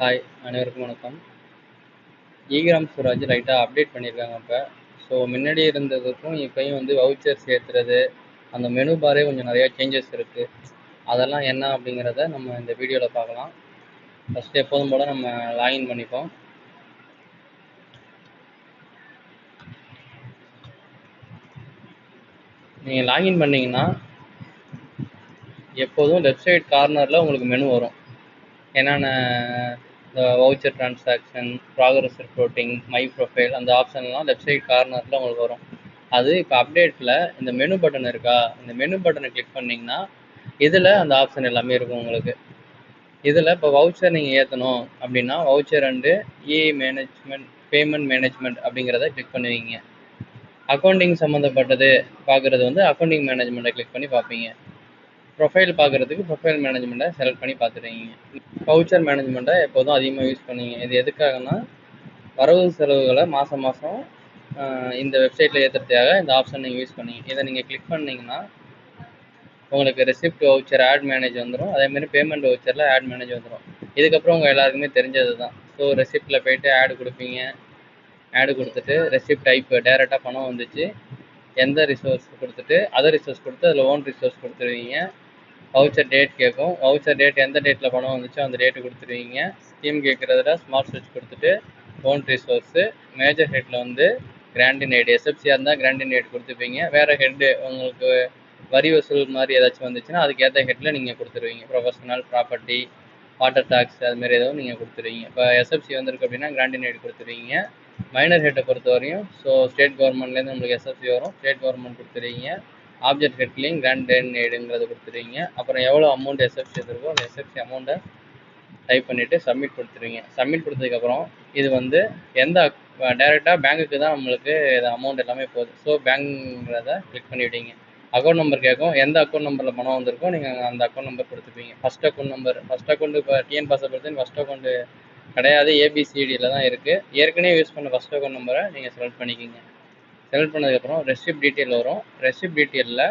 Hi, அனைவருக்கும் வணக்கம். ஈகிராம் ஸ்வராஜ் லைட்டாக அப்டேட் பண்ணியிருக்காங்க இப்போ. ஸோ முன்னாடி இருந்ததுக்கும் இப்போயும் வந்து வவுச்சர்ஸ் ஏற்றுறது, அந்த மெனு பாரே கொஞ்சம் நிறையா சேஞ்சஸ் இருக்குது. அதெல்லாம் என்ன அப்படிங்கிறத நம்ம இந்த வீடியோவில் பார்க்கலாம். ஃபஸ்ட்டு எப்போதும் போல் நம்ம லாகின் பண்ணிப்போம். நீங்கள் லாகின் பண்ணிங்கன்னா எப்போதும் லெஃப்ட் சைட் கார்னரில் உங்களுக்கு மெனு வரும். என்னென்ன இந்த voucher transaction, progress reporting, my profile, அந்த ஆப்ஷன்லாம் லெஃப்ட் சைட் கார்னரில் உங்களுக்கு வரும். அது இப்போ அப்டேட்டில் இந்த மெனு பட்டன் இருக்கா, இந்த மெனு பட்டனை கிளிக் பண்ணிங்கன்னா இதில் அந்த ஆப்ஷன் எல்லாமே இருக்கும் உங்களுக்கு. இதில் இப்போ வவுச்சர் நீங்கள் ஏற்றணும் அப்படின்னா voucher and management, payment management அப்படிங்கிறத கிளிக் பண்ணுவீங்க. அக்கௌண்டிங் சம்மந்தப்பட்டது பார்க்குறது வந்து அக்கௌண்டிங் மேனேஜ்மெண்ட்டை கிளிக் பண்ணி பார்ப்பீங்க. ப்ரொஃபைல் பார்க்குறதுக்கு ப்ரொஃபைல் மேனேஜ்மெண்ட்டை செலக்ட் பண்ணி பார்த்துருவீங்க. வவுச்சர் மேனேஜ்மெண்ட்டை எப்போதும் அதிகமாக யூஸ் பண்ணுவீங்க. இது எதுக்காகனா வரவு செலவுகளை மாதம் மாதம் இந்த வெப்சைட்டில் ஏற்றுறதுக்காக இந்த ஆப்ஷன் நீங்கள் யூஸ் பண்ணீங்க. இதை நீங்கள் கிளிக் பண்ணிங்கன்னா உங்களுக்கு ரெசிப்ட் வவுச்சர் ஆட் மேனேஜ் வந்துடும். அதேமாதிரி பேமெண்ட் வவுச்சரில் ஆட் மேனேஜ் வந்துடும். இதுக்கப்புறம் உங்கள் எல்லாருக்குமே தெரிஞ்சது தான். ஸோ ரெசிப்டில் போய்ட்டு ஆடு கொடுப்பீங்க. ஆடு கொடுத்துட்டு ரெசிப்ட் டைப் டேரெக்டாக பணம் வந்துச்சு, எந்த ரிசோர்ஸ் கொடுத்துட்டு அதர் ரிசோர்ஸ் கொடுத்து அதில் ஓன் ரிசோர்ஸ் கொடுத்துருவீங்க. வவுச்சர் டேட் கேட்கும். வவுச்சர் டேட் எந்த டேட்டில் பணம் வந்துச்சோ அந்த டேட்டு கொடுத்துருவீங்க. ஸ்கீம் கேட்குறதுல ஸ்மார்ட் ஸ்விட்ச் கொடுத்துட்டு ஓன் ரிசோர்ஸு, மேஜர் ஹெட்டில் வந்து கிராண்டின் ஐடி, எஸ்எஃப்சியாக இருந்தால் கிராண்டின் ஐடி கொடுத்துப்பீங்க. வேறு ஹெட்டு உங்களுக்கு வரி வசூல் மாதிரி ஏதாச்சும் வந்துச்சுன்னா அதுக்கேற்ற ஹெட்டில் நீங்கள் கொடுத்துருவீங்க. ப்ரொஃபஷனல், ப்ராப்பர்ட்டி, வாட்டர் டாக்ஸ், அதுமாரி எதுவும் நீங்கள் கொடுத்துருவீங்க. இப்போ எஸ்எஃப்சி வந்திருக்கு அப்படின்னா கிராண்டின் ஐடி கொடுத்துருவீங்க. மைனர் ஹெட்டை பொறுத்த வரையும் ஸோ ஸ்டேட் கவர்மெண்ட்லேருந்து நம்மளுக்கு எஸ்எஃப்சி வரும், ஸ்டேட் கவர்மெண்ட் கொடுத்துருவீங்க. ஆப்ஜெக்ட் ஹெட்லேயும் கிராண்டின் ஐடிங்கிறத கொடுத்துருவீங்க. அப்புறம் எவ்வளோ அமௌண்ட் எஸ்எஃப்சி இருக்கோ அந்த எஸ்எஃப்சி அமௌண்ட்டை டைப் பண்ணிவிட்டு சப்மிட் கொடுத்துருவீங்க. சப்மிட் கொடுத்ததுக்கப்புறம் இது வந்து எந்த டேரெக்டாக பேங்க்குக்கு தான் நம்மளுக்கு இது அமௌண்ட் எல்லாமே போகுது. ஸோ பேங்க்ங்கிறத கிளிக் பண்ணிவிட்டீங்க. அக்கௌண்ட் நம்பர் கேட்கும். எந்த அக்கௌண்ட் நம்பரில் பணம் வந்திருக்கோ நீங்கள் அந்த அக்கௌண்ட் நம்பர் கொடுத்துப்பீங்க. First account number, first account இப்போ டிஎன் பாஸை பொறுத்து ஃபஸ்ட் அக்கௌண்ட்டு கிடையாது, ஏபிசிடியில் தான் இருக்குது. ஏற்கனவே யூஸ் பண்ண ஃபஸ்ட் அக்கௌண்ட் நம்பரை நீங்கள் செலக்ட் பண்ணிக்கிங்க. செலக்ட் பண்ணதுக்கப்புறம் ரெசிப்ட் டீட்டெயில் வரும். ரெசிப்ட் டீட்டெயிலில்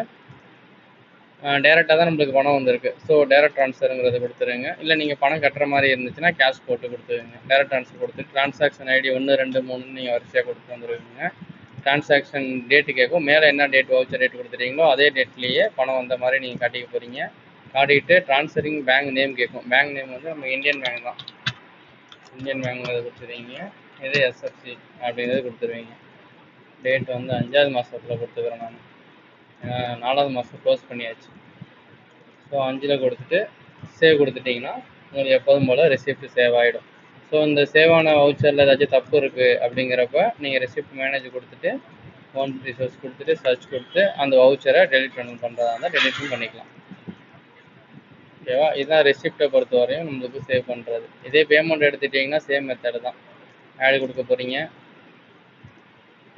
டேரெக்டாக தான் நம்மளுக்கு பணம் வந்திருக்கு. ஸோ டேரெக்ட் ட்ரான்ஸ்ஃபருங்கிறத கொடுத்துருங்க. இல்லை நீங்கள் பணம் கட்டுற மாதிரி இருந்துச்சுன்னா கேஷ் போட்டு கொடுத்துருங்க. டேரெக்ட் ட்ரான்ஸ்ஃபர் கொடுத்து ட்ரான்சாக்ஷன் ஐடி 1, 2, 3 நீங்கள் வரிசையாக கொடுத்து வந்துடுவீங்க. ட்ரான்சாக்ஷன் டேட்டு கேட்கும். மேலே என்ன டேட் வவுச்சர் டேட் கொடுத்துட்டீங்களோ அதே டேட்லேயே பணம் வந்த மாதிரி நீங்கள் காட்டிக்க போகிறீங்க. காட்டிட்டு ட்ரான்ஸ்ஃபரிங் பேங்க் நேம் கேட்கும். பேங்க் நேம் வந்து நம்ம இந்தியன் பேங்க் தான், இந்தியன் பேங்க்ங்கிறத கொடுத்துருவீங்க. இது எஸ்எஃப்சி அப்படிங்கிறது கொடுத்துருவீங்க. டேட் வந்து 5வது மாதத்தில் கொடுத்துக்கிறேன் நான், 4வது மாதம் க்ளோஸ் பண்ணியாச்சு. ஸோ 5ல் கொடுத்துட்டு சேவ் கொடுத்துட்டிங்கன்னா உங்களுக்கு எப்போதும் போல் ரெசிப்ட் சேவ் ஆகிடும். ஸோ இந்த சேவான வவுச்சரில் ஏதாச்சும் தப்பு இருக்குது அப்படிங்கிறப்ப நீங்கள் ரெசிப்ட் மேனேஜ் கொடுத்துட்டு ஓன் ரிசோர்ஸ் கொடுத்துட்டு சர்ச் கொடுத்து அந்த வவுச்சரை டெலிட் பண்ணுறதா இருந்தால் டெலிட்டும் பண்ணிக்கலாம். ஓகேவா? இதுதான் ரெசிப்டை பொறுத்த வரையும் நம்மளுக்கு சேவ் பண்ணுறது. இதே பேமெண்ட் எடுத்துட்டிங்கன்னா சேம் மெத்தடு தான். ஆடு கொடுக்க போகிறீங்க,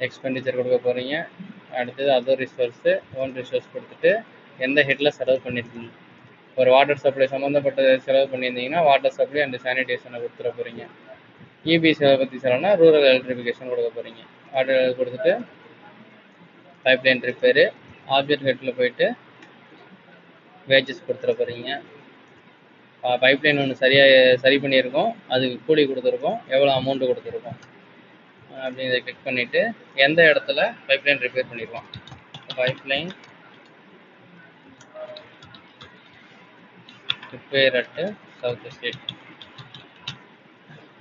எக்ஸ்பெண்டிச்சர் கொடுக்க போகிறீங்க, அடுத்தது அதர் ரிசோர்ஸு, ஓன் ரிசோர்ஸ் கொடுத்துட்டு எந்த ஹெட்டில் செலவு பண்ணியிருக்கீங்க. ஒரு வாட்டர் சப்ளை சம்மந்தப்பட்ட செலவு பண்ணியிருந்தீங்கன்னா வாட்டர் சப்ளை அண்ட் சானிடேஷனை கொடுத்துட போகிறீங்க. இபி செலவு பற்றி சொல்லணும்னா ரூரல் எலக்ட்ரிஃபிகேஷன் கொடுக்க போகிறீங்க. வாட்டர் கொடுத்துட்டு பைப்லைன் ரிப்பேரு, ஆப்ஜெக்ட் ஹெட்டில் போயிட்டு வேஜஸ் கொடுத்துட போகிறீங்க. பைப்லைன் ஒன்று சரி பண்ணியிருக்கோம், அதுக்கு கூலி கொடுத்துருக்கோம், எவ்வளோ அமௌண்ட்டு கொடுத்துருக்கோம் அப்படிங்கிறத கிளிக் பண்ணிவிட்டு எந்த இடத்துல பைப்லைன் ரிப்பேர் பண்ணியிருக்கோம், pipeline repair at south state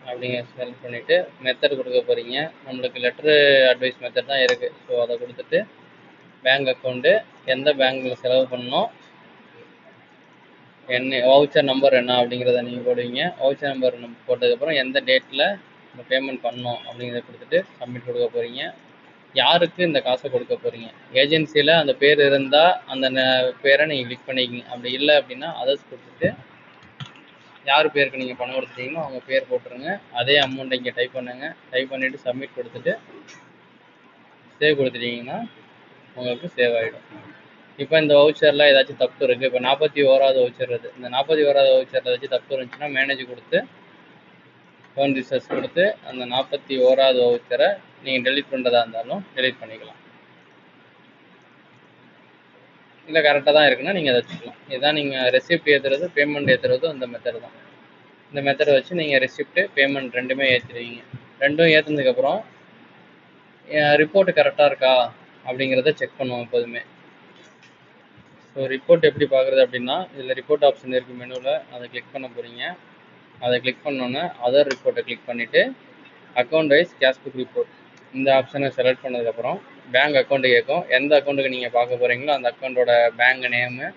அப்படிங்கிற செலக்ட் பண்ணிவிட்டு மெத்தட் கொடுக்க போகிறீங்க. நம்மளுக்கு லெட்ரு அட்வைஸ் மெத்தட் தான் இருக்குது. ஸோ அதை கொடுத்துட்டு பேங்க் அக்கௌண்ட்டு, எந்த பேங்க்கில் செலவு பண்ணணும், என்ன வவுச்சர் நம்பர் என்ன அப்படிங்கிறத நீங்கள் போடுவீங்க. வவுச்சர் நம்பர் போட்டதுக்கப்புறம் எந்த டேட்டில் நம்ம பேமெண்ட் பண்ணணும் அப்படிங்கிறத கொடுத்துட்டு சப்மிட் கொடுக்க போகிறீங்க. யாருக்கு இந்த காசை கொடுக்க போகிறீங்க, ஏஜென்சியில் அந்த பேர் இருந்தால் அந்த பேரை நீங்கள் கிளிக் பண்ணிக்கிங்க. அப்படி இல்லை அப்படின்னா அதர்ஸ் கொடுத்துட்டு யார் பேருக்கு நீங்கள் பணம் கொடுத்துட்டீங்களோ அவங்க பேர் போட்டுருங்க. அதே அமௌண்ட்டை இங்கே டைப் பண்ணுங்கள். டைப் பண்ணிவிட்டு சப்மிட் கொடுத்துட்டு சேவ் கொடுத்துட்டிங்கன்னா உங்களுக்கு சேவ் ஆகிடும். இப்போ இந்த வவுச்சரில் ஏதாச்சும் தப்பு இருக்குது, இப்போ 41வது வவுச்சர் இருக்குது, இந்த 41வது வவுச்சரில் ஏதாச்சும் தப்பு இருந்துச்சுன்னா மேனேஜ் கொடுத்து ஓன் ரிசர்ச் கொடுத்து அந்த 41வது வவுச்சரை நீங்கள் டெலிட் பண்ணுறதா இருந்தாலும் டெலிட் பண்ணிக்கலாம். இல்லை கரெக்டாக தான் இருக்குன்னா நீங்கள் அதை வச்சுக்கலாம். இதுதான் நீங்கள் ரெசிப்ட் ஏற்றுறது, பேமெண்ட் ஏற்றுறது அந்த மெத்தட் தான். இந்த மெத்தடை வச்சு நீங்கள் ரெசிப்ட்டு பேமெண்ட் ரெண்டுமே ஏற்றிடுவீங்க. ரெண்டும் ஏற்றுனதுக்கப்புறம் ரிப்போர்ட்டு கரெக்டாக இருக்கா அப்படிங்கிறத செக் பண்ணுவோம் எப்போதுமே. ஸோ ரிப்போர்ட் எப்படி பார்க்குறது அப்படின்னா, இதில் ரிப்போர்ட் ஆப்ஷன் இருக்குது மெனுவில், அதை கிளிக் பண்ண போகிறீங்க. அதை கிளிக் பண்ணோன்னே அதர் ரிப்போர்ட்டை கிளிக் பண்ணிவிட்டு account wise cash book report இந்த ஆப்ஷனை செலக்ட் பண்ணதுக்கப்புறம் பேங்க் அக்கௌண்ட்டு கேட்கும். எந்த அக்கௌண்ட்டுக்கு நீங்கள் பார்க்க போகிறீங்களோ அந்த அக்கௌண்ட்டோட பேங்க் நேமு,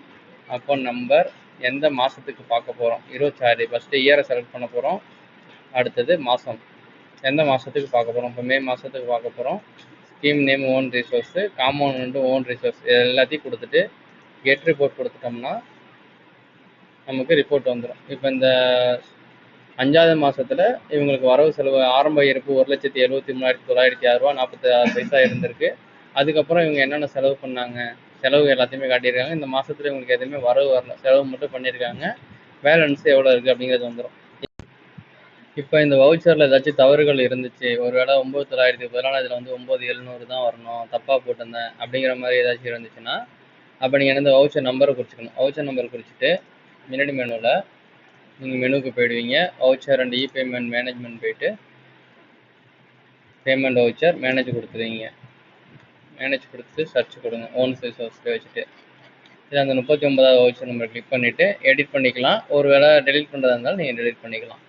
அக்கௌண்ட் நம்பர், எந்த மாதத்துக்கு பார்க்க போகிறோம், 26 ஃபஸ்ட்டு இயரை செலக்ட் பண்ண போகிறோம். அடுத்தது மாதம், எந்த மாதத்துக்கு பார்க்க போகிறோம். இப்போ மே மாதத்துக்கு பார்க்க போகிறோம். Scheme name own resource, compound own resource, இது எல்லாத்தையும் கொடுத்துட்டு கெட் ரிப்போர்ட் கொடுத்துட்டோம்னா நமக்கு ரிப்போர்ட் வந்துடும். இப்போ இந்த 5வது மாதத்தில் இவங்களுக்கு வரவு செலவு ஆரம்ப இருப்பு 1,73,906 ரூபா 46 பைசா இருந்திருக்கு. அதுக்கப்புறம் இவங்க என்னென்ன செலவு பண்ணாங்க, செலவு எல்லாத்தையுமே காட்டியிருக்காங்க. இந்த மாதத்தில் இவங்களுக்கு எதுவுமே வரவு வரல, செலவு மட்டும் பண்ணியிருக்காங்க. பேலன்ஸ் எவ்வளோ இருக்குது அப்படிங்கிறது வந்துடும். இப்போ இந்த வவுச்சரில் ஏதாச்சும் தவறுகள் இருந்துச்சு, ஒரு வேளை 9,900 பதிலாக இதில் வந்து 9,700 தான் வரணும், தப்பாக போட்டிருந்தேன் அப்படிங்கிற மாதிரி ஏதாச்சும் இருந்துச்சுன்னா, அப்போ நீங்கள் இந்த வவுச்சர் நம்பரை குறிச்சிக்கணும். வவுச்சர் நம்பர் குறிச்சிட்டு முன்னாடி மெனுவில் நீங்கள் மெனுக்கு போயிடுவீங்க. வவுச்சர் அண்ட் இ-பேமெண்ட் மேனேஜ்மெண்ட் போயிட்டு பேமெண்ட் வவுச்சர் மேனேஜ் கொடுத்துருவீங்க. மேனேஜ் கொடுத்து சர்ச் கொடுங்க ஓன் ரிசோர்ஸ்க்கு வச்சுட்டு. இதில் அந்த 39வது வவுச்சர் நம்பர் கிளிக் பண்ணிவிட்டு எடிட் பண்ணிக்கலாம். ஒரு வேளை டெலிட் பண்ணுறதா இருந்தாலும் நீங்கள் டெலிட் பண்ணிக்கலாம்.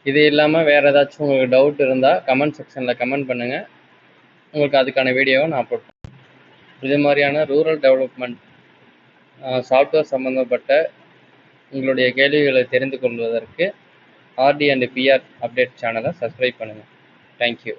இது இல்லாமல் வேறு ஏதாச்சும் உங்களுக்கு டவுட் இருந்தால் கமெண்ட் செக்ஷனில் கமெண்ட் பண்ணுங்கள். உங்களுக்கு அதுக்கான வீடியோவை நான் அப்லோட் பண்ணுறேன். இது மாதிரியான ரூரல் டெவலப்மெண்ட் சாஃப்ட்வேர் சம்மந்தப்பட்ட உங்களுடைய கேள்விகளை தெரிந்து கொள்வதற்கு ஆர்டி அண்ட் பிஆர் அப்டேட் சேனலை சப்ஸ்கிரைப் பண்ணுங்கள். தேங்க்யூ.